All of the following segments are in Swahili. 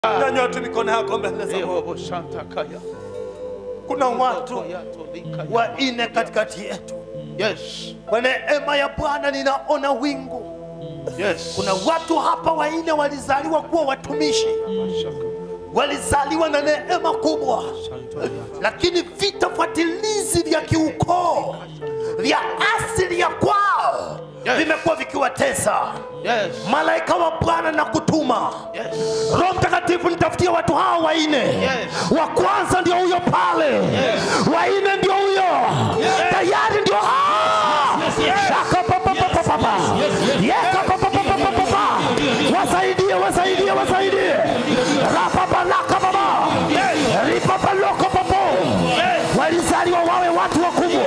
Nyanyua tu mikono yako mbele za Mungu. Kuna watu wanne katikati yetu. Yes. Kwa neema ya Bwana ninaona wingu. Yes. Kuna watu hapa wanne walizaliwa kuwa watumishi. Walizaliwa na neema kubwa. Lakini vita fuatilizi vya kiukoo, vya asili ya kwao, vimekuwa vikiwatesa. Yes. Malaika wa Bwana na kutuma. Yes. Roho Mtakatifu nitafutie watu hawa wanne. Yes. Wa kwanza ndio huyo pale. Yes. Wanne ndio huyo. Yes. Tayari ndio shaka papa papa papa. Yeka papa papa papa. Wasaidie. Rapa balaka baba. Ripa baloko papa. Walizaliwa wawe watu wakubwa.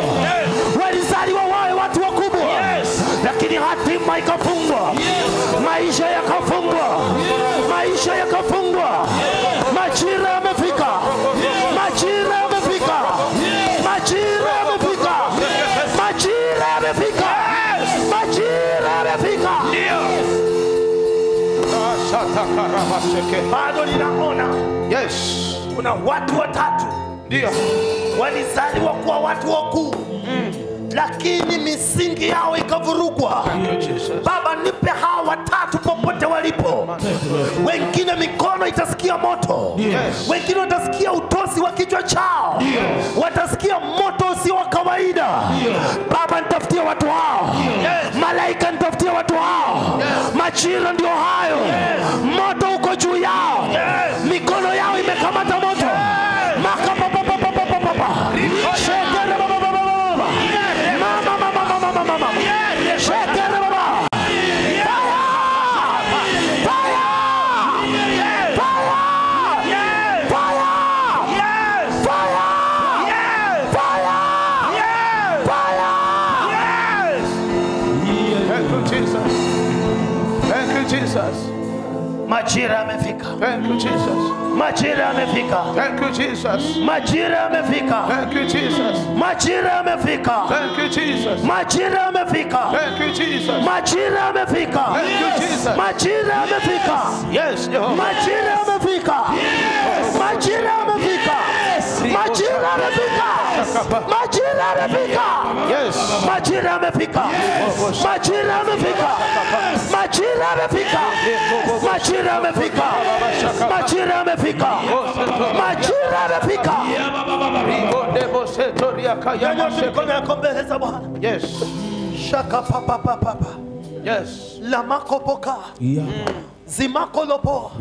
Walizaliwa wawe watu wakubwa. Lakini hatima ikafungwa. Maisha yakafungwa. Majira yamefika. Bado ninaona. Yes. Kuna watu watatu. Ndio. Walizaliwa kuwa watu wakuu. Lakini misingi yao ikavurugwa. Baba, nipe hawa watatu popote walipo. Wengine mikono itasikia moto. Yes. Wengine watasikia utosi wa kichwa chao. Yes. Watasikia moto usio wa kawaida. Yes. Baba, nitafutie watu hao. Yes. Malaika, nitafutie watu hao. Yes. Majira ndio hayo. Yes. Moto uko juu yao. Yes. Mikono yao imekamata moto. Yes. Majira yamefika. Thank you, Jesus. Majira yamefika. Thank you, Jesus. Majira yamefika. Thank you, Jesus. Majira yamefika. Thank you, Jesus. Majira yamefika. Thank you, Jesus. Majira yamefika. Thank you, Jesus. Majira yamefika. Yes, Jehovah. Majira yamefika. Majira yamefika. Majira yamefika. Majira yamefika. Yes. Majira yamefika. Majira yamefika. Majira yamefika. Majira yamefika. Majira yamefika. Majira yamefika. Yes. Shaka papa papa. Yes. La makopoka. Zimako lopo.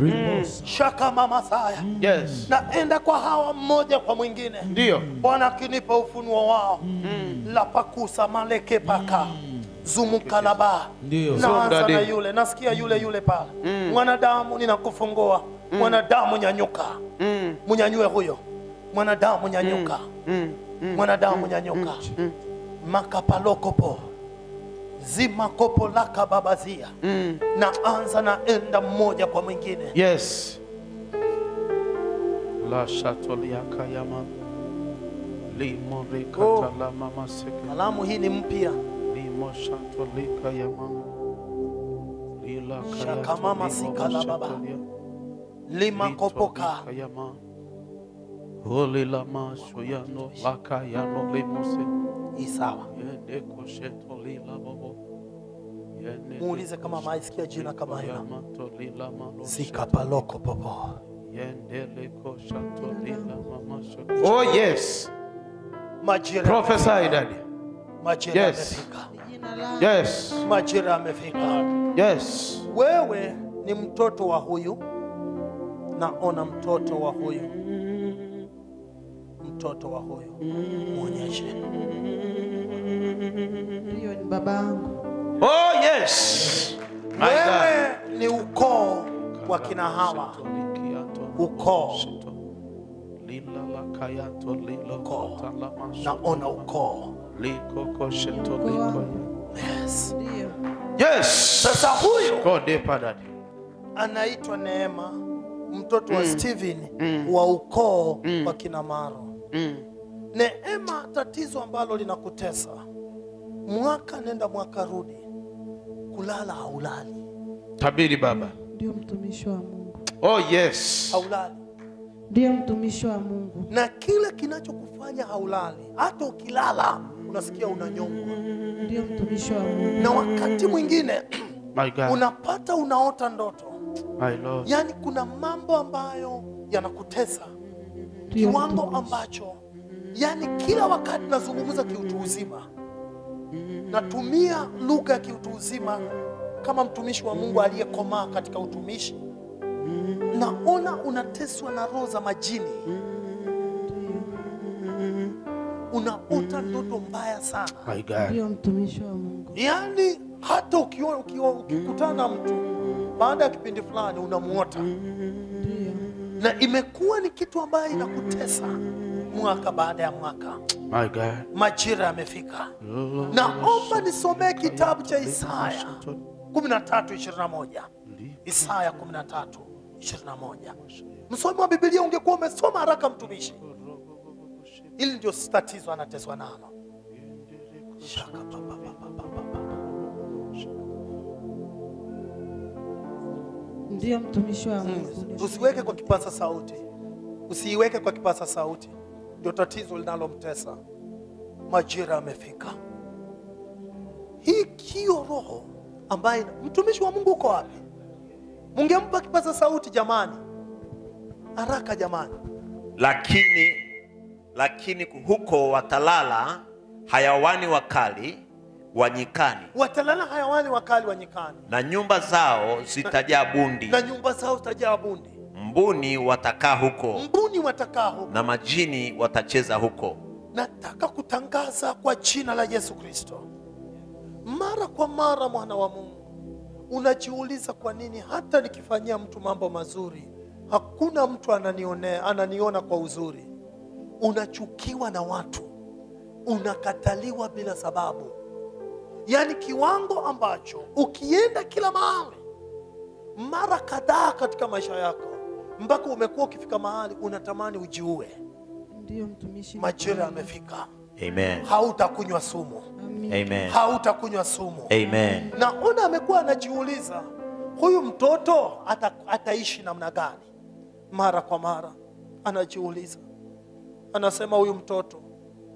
Shaka mama saya. Yes. Naenda kwa hawa mmoja kwa mwingine. Ndio. Bwana akinipa ufunuo wao. La pakusa maleke paka. Zumukalaba. Naanza na yule. Nasikia yule pala. Mwanadamu ninakufungua. Mwanadamu nyanyuka. Munyanyue huyo. Mwanadamu nyanyuka. Mwanadamu nyanyuka. Makapalokopo. Zima kopo laka babazia. Naanza naenda mmoja kwa mwingine. Yes. La shatoliaka yama. Limo rekata la mama seke. Kalamu hii ni mpya. Limo shatolika yama. Lila Shaka mama sika la baba. Lima kopoka. Holy lama shoyano laka yano limose. Isawa. Yende kosheto lila bobo. Muulize kama maisikia jina kama hilo. Sika paloko popo. Oh yes. Majira. Prophesy, Daddy. Majira Yes. yamefika. Yes. Majira yamefika. Yes. Wewe ni mtoto wa huyu. Naona mtoto wa huyu. Mtoto wa huyu. Muonyeshe. Hiyo ni babangu. Oh yes. Wewe ni ukoo wa kina Hawa. Ukoo. Naona ukoo. Yes. Yes. Sasa huyu God deeper, Daddy. anaitwa Neema, mtoto wa Steven wa ukoo wa kina Maro. Neema, tatizo ambalo linakutesa mwaka nenda mwaka rudi, kulala haulali. Tabiri baba. Ndio mtumishi wa Mungu. Oh yes. Haulali. Ndiyo mtumishi wa Mungu. Na kila kinachokufanya haulali, hata ukilala unasikia unanyongwa. Ndiyo mtumishi wa Mungu. Na wakati mwingine My God. unapata unaota ndoto. My Lord. Yaani kuna mambo ambayo yanakutesa. Ndiyo Kiwango mtumishi. ambacho yaani kila wakati nazungumza kiutu uzima. Natumia lugha ya kiutu uzima kama mtumishi wa Mungu aliyekomaa katika utumishi. Naona unateswa na roho za majini. Unaota ndoto mbaya sana. My God. Ndiyo mtumishi wa Mungu. Yaani hata ukikutana na mtu baada ya kipindi fulani unamuota. Ndiyo. Na imekuwa ni kitu ambayo inakutesa mwaka baada ya mwaka. My God. Majira yamefika. Naomba nisomee kitabu cha Isaya 13:21. Isaya 13:21. Msomi wa Biblia ungekuwa umesoma haraka mtumishi. Hili ndio tatizo anateswa nalo. Shaka papa. Ndiyo mtumishi wa Mungu. Usiweke kwa kipaza sauti. Usiiweke kwa kipaza sauti. Ndio tatizo linalomtesa. Majira yamefika. Hii kio roho ambaye mtumishi wa Mungu uko wapi? Mungempa kipaza sauti jamani. Haraka jamani. Lakini huko watalala hayawani wakali wa nyikani. Watalala hayawani wakali wa nyikani. Na nyumba zao zitajaa bundi. Na nyumba zao zitajaa bundi. Mbuni watakaa huko. Mbuni watakaa huko. Na majini watacheza huko. Nataka kutangaza kwa jina la Yesu Kristo. Mara kwa mara mwana wa Mungu, unajiuliza kwa nini hata nikifanyia mtu mambo mazuri, hakuna mtu ananiona kwa uzuri. Unachukiwa na watu. Unakataliwa bila sababu. Yaani kiwango ambacho ukienda kila mahali mara kadhaa katika maisha yako mpaka umekuwa ukifika mahali unatamani ujiue. Ndiyo mtumishi. Majira yamefika. Amen. Hautakunywa sumu. Amen. Hautakunywa sumu. Amen. Naona amekuwa anajiuliza huyu mtoto ataishi namna gani? Mara kwa mara anajiuliza. Anasema huyu mtoto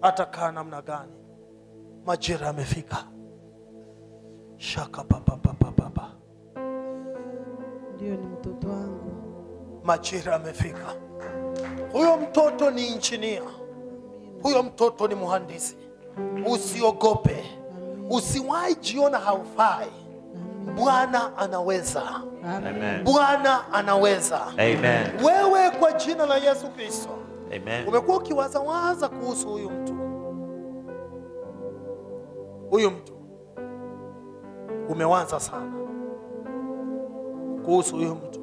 atakaa namna gani? Majira yamefika. Shaka papa. Ndiyo ni mtoto wangu. Majira yamefika. Huyo mtoto ni injinia. Huyo mtoto ni mhandisi. Usiogope. Usiwahi jiona haufai. Bwana anaweza. Amen. Bwana anaweza. Amen. Wewe kwa jina la Yesu Kristo. Amen. Umekuwa ukiwaza kuhusu huyu mtu. Huyu mtu. Umewaza sana kuhusu huyu mtu.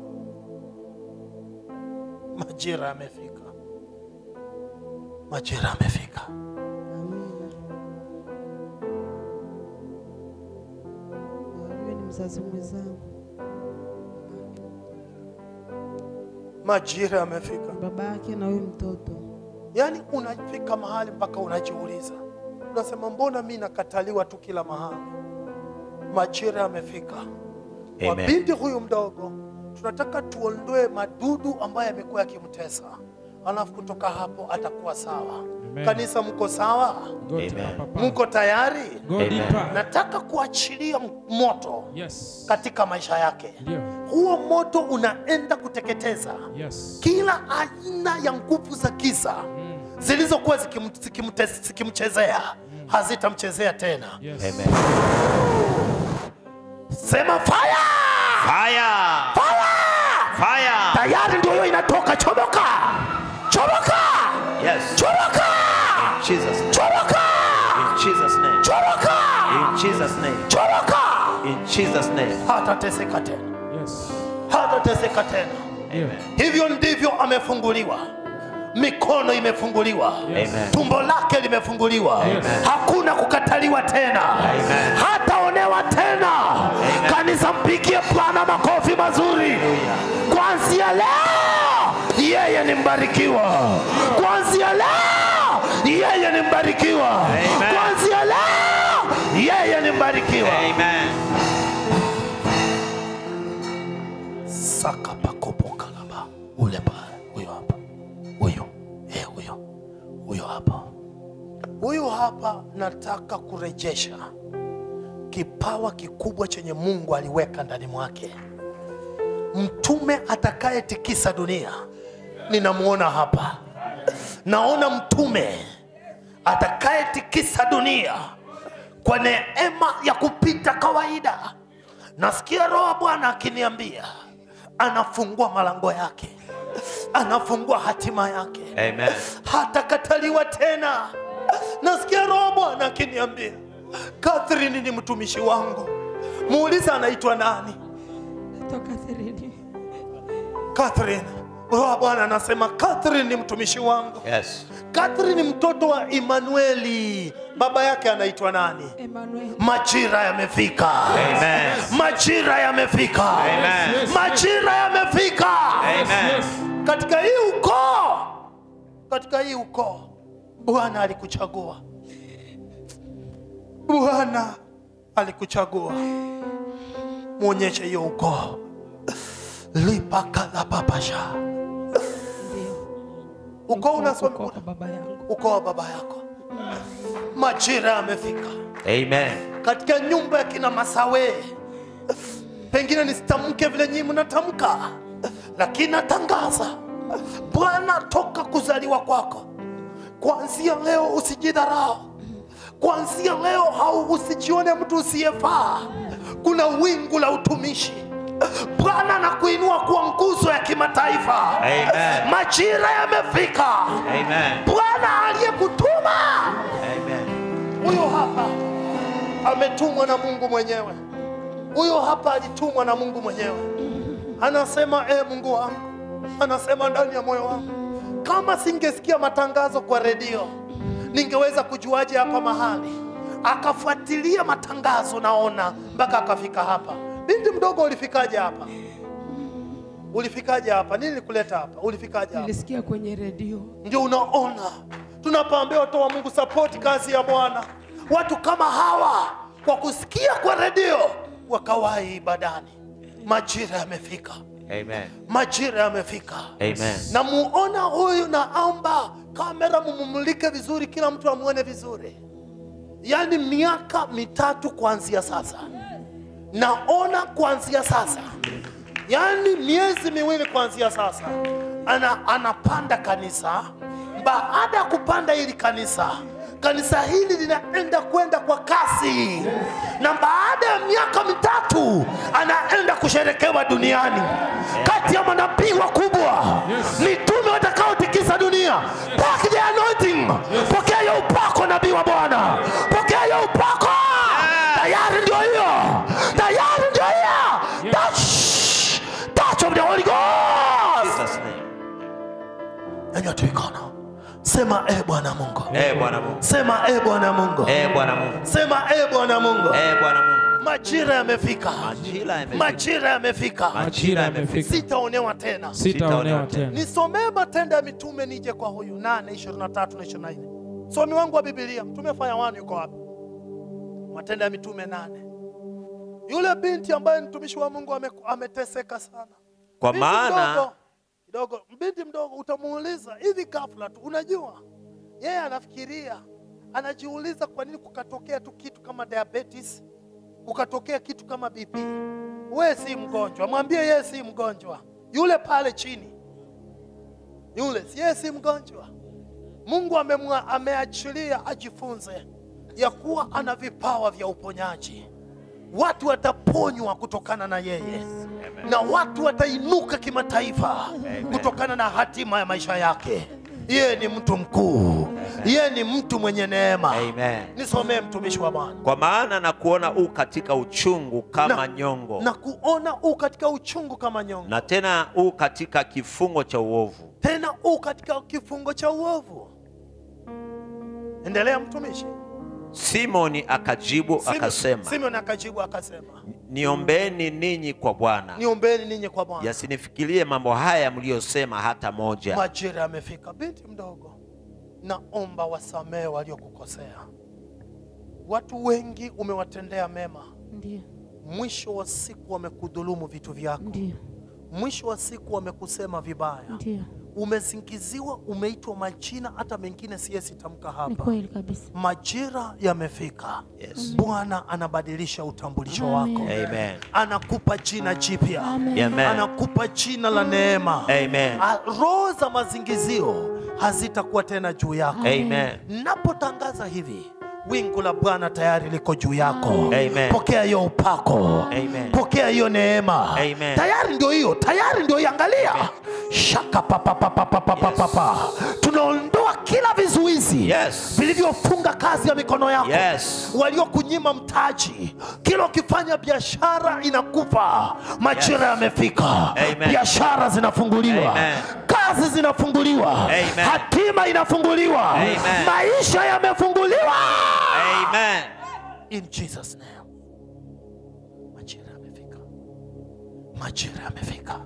Majira yamefika. Majira yamefika. Wewe ni mzazi mwenzangu. Majira yamefika. Baba yake na huyu mtoto. Yaani unafika mahali mpaka unajiuliza. Unasema mbona mimi nakataliwa tu kila mahali? Majira yamefika. Kwa binti huyu mdogo tunataka tuondoe madudu ambayo yamekuwa yakimtesa. Alafu kutoka hapo atakuwa sawa. Amen. Kanisa mko sawa? Amen. Mko tayari? Go deeper. Nataka kuachilia moto Yes. katika maisha yake. Ndio. Huo moto unaenda kuteketeza Yes. kila aina ya nguvu za giza zilizokuwa zikimchezea, hazitamchezea tena. Yes. Amen. Sema fire! Fire! Fire! Fire! Tayari ndio hiyo inatoka. Chomoka! Chomoka! Yes. Chomoka! In Jesus' name. Chomoka! In Jesus' name. Chomoka! In Jesus' name. Chomoka! In Jesus' name. Hatateseka tena. Yes. Hatateseka tena. Ndio. Hivyo ndivyo amefunguliwa. Mikono imefunguliwa. Yes. Amen. Tumbo lake limefunguliwa. Amen. Hakuna kukataliwa tena. Amen. Hataonewa tena. Amen. Kanisa, mpigie Bwana makofi mazuri. Kuanzia leo yeye ni mbarikiwa. Kuanzia leo yeye ni mbarikiwa. Amen. Kuanzia leo yeye ni mbarikiwa. Amen. Saka pakopokala. yule pale, huyo hapa, huyo huyo hapa. Huyu hapa nataka kurejesha kipawa kikubwa chenye Mungu aliweka ndani mwake. Mtume atakayetikisa dunia ninamuona hapa. Naona mtume atakayetikisa dunia kwa neema ya kupita kawaida. Nasikia Roho Bwana akiniambia anafungua malango yake, anafungua hatima yake. Amen. Hatakataliwa tena. Nasikia Roho Bwana akiniambia Catherine ni mtumishi wangu. Muuliza anaitwa nani? Naitwa Catherine. Catherine. Roho Bwana anasema Catherine ni mtumishi wangu. Yes. Catherine ni mtoto wa Emmanueli. Baba yake anaitwa nani? Emmanuel. Majira yamefika. Amen. Majira yamefika. Amen. Majira yamefika. Amen. Katika hii ukoo Bwana alikuchagua. Bwana alikuchagua. Muonyeshe hiyo ukoo. Lipaka la papasha. Ukoo unasoma Kwa baba yangu. ukoo wa baba yako. Majira yamefika. Amen. Katika nyumba ya kina Masawe, pengine nisitamke vile nyinyi mnatamka, lakini natangaza Bwana, toka kuzaliwa kwako, kuanzia leo usijidharau. Kuanzia leo usijione mtu usiyefaa. Kuna wingu la utumishi. Bwana anakuinua kuwa nguzo ya kimataifa. Amen. Majira yamefika. Amen. Bwana aliyekutuma, Amen. huyo hapa ametumwa na Mungu mwenyewe. Huyo hapa alitumwa na Mungu mwenyewe. Anasema Mungu wangu, anasema ndani ya moyo wangu, kama singesikia matangazo kwa redio ningeweza kujuaje hapa mahali. Akafuatilia matangazo, naona mpaka akafika hapa. Binti mdogo, ulifikaje hapa? Ulifikaje hapa? Nini kuleta hapa? Ulifikaje hapa? Nilisikia kwenye redio. Ndio unaona tunapoambia watu wa Mungu support kazi ya Bwana. Watu kama hawa kwa kusikia kwa redio wakawahi ibadani. Majira yamefika. Amen. Majira yamefika. Amen. Na muona huyu, naomba kamera mumulike vizuri, kila mtu amuone vizuri. Yaani miaka 3 kuanzia sasa. Naona kuanzia sasa. Yaani miezi 2 kuanzia sasa. Anapanda kanisa. Baada ya kupanda hili kanisa hili linaenda kwenda kwa kasi. Na baada ya miaka 3 anaenda kusherekewa duniani. Kati ya manabii wakubwa, mitume watakaotikisa dunia. Pack the anointing. Pokea hiyo upako, nabii wa Bwana. Pokea hiyo upako. Tayari ndio hiyo. Tayari ndio hiyo. Touch of the Holy Ghost. Jesus name. Nyanyua tu mikono. Sema Bwana Mungu. Bwana Mungu. Sema Bwana Mungu. Bwana Mungu. Sema Bwana Mungu. Bwana Mungu. Majira yamefika. Majira yamefika. Majira yamefika. Sitaonewa tena. Sitaonewa tena. Nisomee Matendo ya Mitume nije kwa huyu 8:23 na 24. Somi wangu wa Biblia, Mtume fanya wani yuko wapi? Matendo ya Mitume 8. Yule binti ambaye mtumishi wa Mungu ameteseka sana. Kwa Binti maana binti mdogo utamuuliza hivi ghafla tu, unajua yeye anafikiria, anajiuliza kwa nini kukatokea tu kitu kama diabetes, kukatokea kitu kama BP. Wewe si mgonjwa, mwambie yeye si mgonjwa. Yule pale chini, yule yeye si mgonjwa. Mungu ameachilia ajifunze ya kuwa ana vipawa vya uponyaji. Watu wataponywa kutokana na yeye. Amen. Na watu watainuka kimataifa. Amen. Kutokana na hatima ya maisha yake. Yeye ni mtu mkuu. Yeye ni mtu mwenye neema. Amen. Nisomee mtumishi wa Bwana. Kwa maana na kuona katika uchungu kama nyongo. Na kuona katika uchungu kama nyongo. Na tena katika kifungo cha uovu. Tena katika kifungo cha uovu. Endelea mtumishi. Simoni akajibu akasema, niombeeni ninyi kwa Bwana. Niombeeni ninyi kwa Bwana. Yasinifikirie mambo haya mliyosema hata moja. Majira yamefika. Binti mdogo, naomba wasamehe waliokukosea. Watu wengi umewatendea mema. Ndiyo. Mwisho wa siku wamekudhulumu vitu vyako. Ndiyo. mwisho wa siku wamekusema vibaya. Ndio. Umezingiziwa, umeitwa majina hata mengine siwezi tamka hapa. Ni kweli kabisa. Majira yamefika. Yes. Bwana anabadilisha utambulisho Amen. wako. Amen. Anakupa jina jipya. Amen. Anakupa jina la neema. Amen. Roho za mazingizio hazitakuwa tena juu yako. Amen. Napotangaza hivi, wingu la Bwana tayari liko juu yako. Amen. Pokea hiyo upako. Amen. Pokea hiyo neema. Amen. Tayari ndio hiyo, tayari ndio iangalia. Shaka papa. Tunaondoa kila vizuizi. Yes. Vilivyofunga kazi ya mikono yako. Yes. Waliokunyima mtaji. Kila ukifanya biashara inakufa. Majira yamefika. Amen. Biashara zinafunguliwa. Amen. Kazi zinafunguliwa. Amen. Hatima inafunguliwa. Amen. Maisha yamefunguliwa. Amen. In Jesus name. Majira yamefika. Majira yamefika.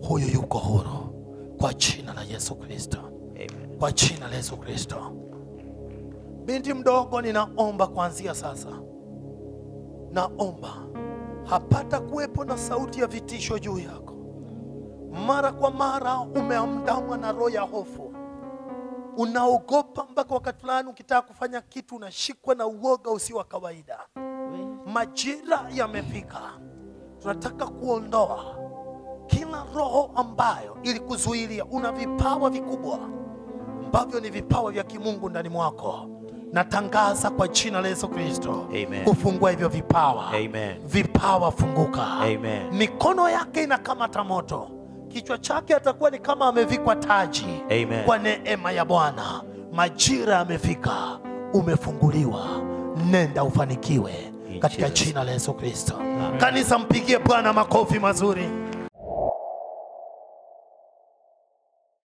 Huyu yuko huru kwa jina la Yesu Kristo. Amen. Kwa jina la Yesu Kristo. Binti mdogo, ninaomba kuanzia sasa, naomba hapata kuwepo na sauti ya vitisho juu yako. Mara kwa mara umeamdamwa na roho ya hofu. Unaogopa mpaka wakati fulani ukitaka kufanya kitu unashikwa na uoga usio wa kawaida. Majira yamefika. Tunataka kuondoa kila roho ambayo ili kuzuilia. Una vipawa vikubwa ambavyo ni vipawa vya kimungu ndani mwako. Natangaza kwa jina la Yesu Kristo. Amen. Kufungua hivyo vipawa. Amen. Vipawa funguka. Amen. Mikono yake inakamata moto. Kichwa chake atakuwa ni kama amevikwa taji. Amen. Kwa neema ya Bwana. Majira yamefika. Umefunguliwa. Nenda ufanikiwe katika jina la Yesu Kristo. Kanisa, mpigie Bwana makofi mazuri.